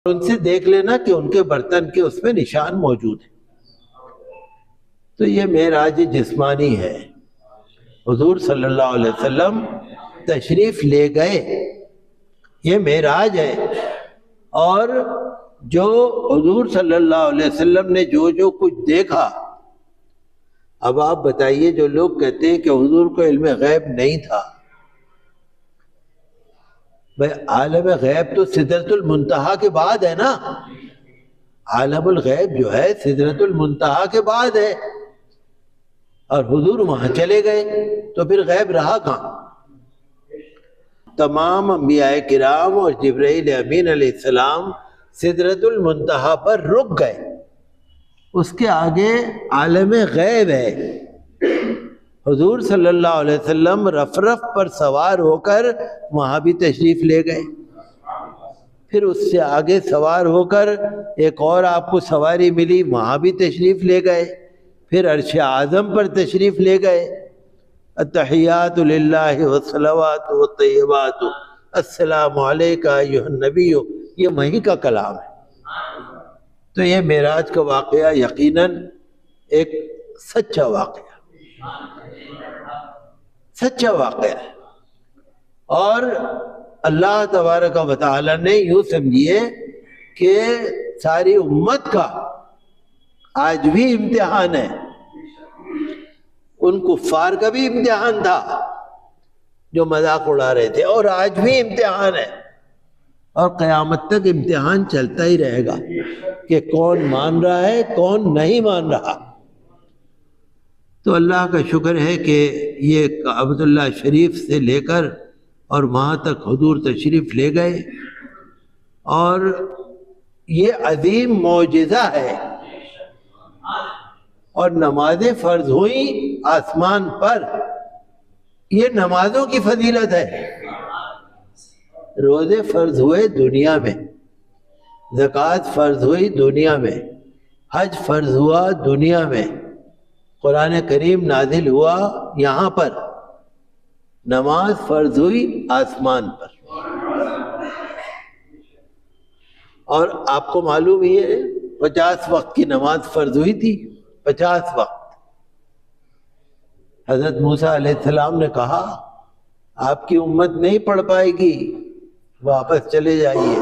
ان سے دیکھ لینا کہ ان کے برتن کے اس میں نشان موجود ہیں۔ تو یہ معراج جسمانی ہے، حضور صلی اللہ علیہ وسلم تشریف لے گئے، یہ معراج ہے۔ اور جو حضور صلی اللہ علیہ وسلم نے جو کچھ دیکھا، اب آپ بتائیے جو لوگ کہتے ہیں کہ حضور کو علم غیب نہیں تھا، بھئی عالم غیب تو سدرۃ المنتہا کے بعد ہے نا، عالم الغیب جو ہے سدرۃ المنتہا کے بعد ہے، اور حضور وہاں چلے گئے تو پھر غیب رہا کہاں؟ تمام انبیاء کرام اور جبرائیل امین علیہ السلام سدرۃ المنتہا پر رک گئے، اس کے آگے عالم غیب ہے۔ حضور صلی اللہ علیہ وسلم رف پر سوار ہو کر وہاں بھی تشریف لے گئے، پھر اس سے آگے سوار ہو کر ایک اور آپ کو سواری ملی، وہاں بھی تشریف لے گئے، پھر عرش اعظم پر تشریف لے گئے۔ التحیات للہ والصلوات والطیبات السلام علیک ایھا النبی، یہ وہیں کا کلام ہے۔ تو یہ معراج کا واقعہ یقیناً ایک سچا واقعہ ہے، اور اللہ تبارک و تعالی نے یوں سمجھیے کہ ساری امت کا آج بھی امتحان ہے، ان کفار کا بھی امتحان تھا جو مذاق اڑا رہے تھے، اور آج بھی امتحان ہے، اور قیامت تک امتحان چلتا ہی رہے گا کہ کون مان رہا ہے کون نہیں مان رہا۔ تو اللہ کا شکر ہے کہ یہ عبداللہ شریف سے لے کر اور وہاں تک حضور تشریف لے گئے، اور یہ عظیم معجزہ ہے، اور نمازیں فرض ہوئیں آسمان پر، یہ نمازوں کی فضیلت ہے۔ روزے فرض ہوئے دنیا میں، زکوٰۃ فرض ہوئی دنیا میں، حج فرض ہوا دنیا میں، قرآن کریم نازل ہوا یہاں پر، نماز فرض ہوئی آسمان پر۔ اور آپ کو معلوم ہی ہے 50 وقت کی نماز فرض ہوئی تھی، 50 وقت۔ حضرت موسیٰ علیہ السلام نے کہا آپ کی امت نہیں پڑھ پائے گی، واپس چلے جائیے۔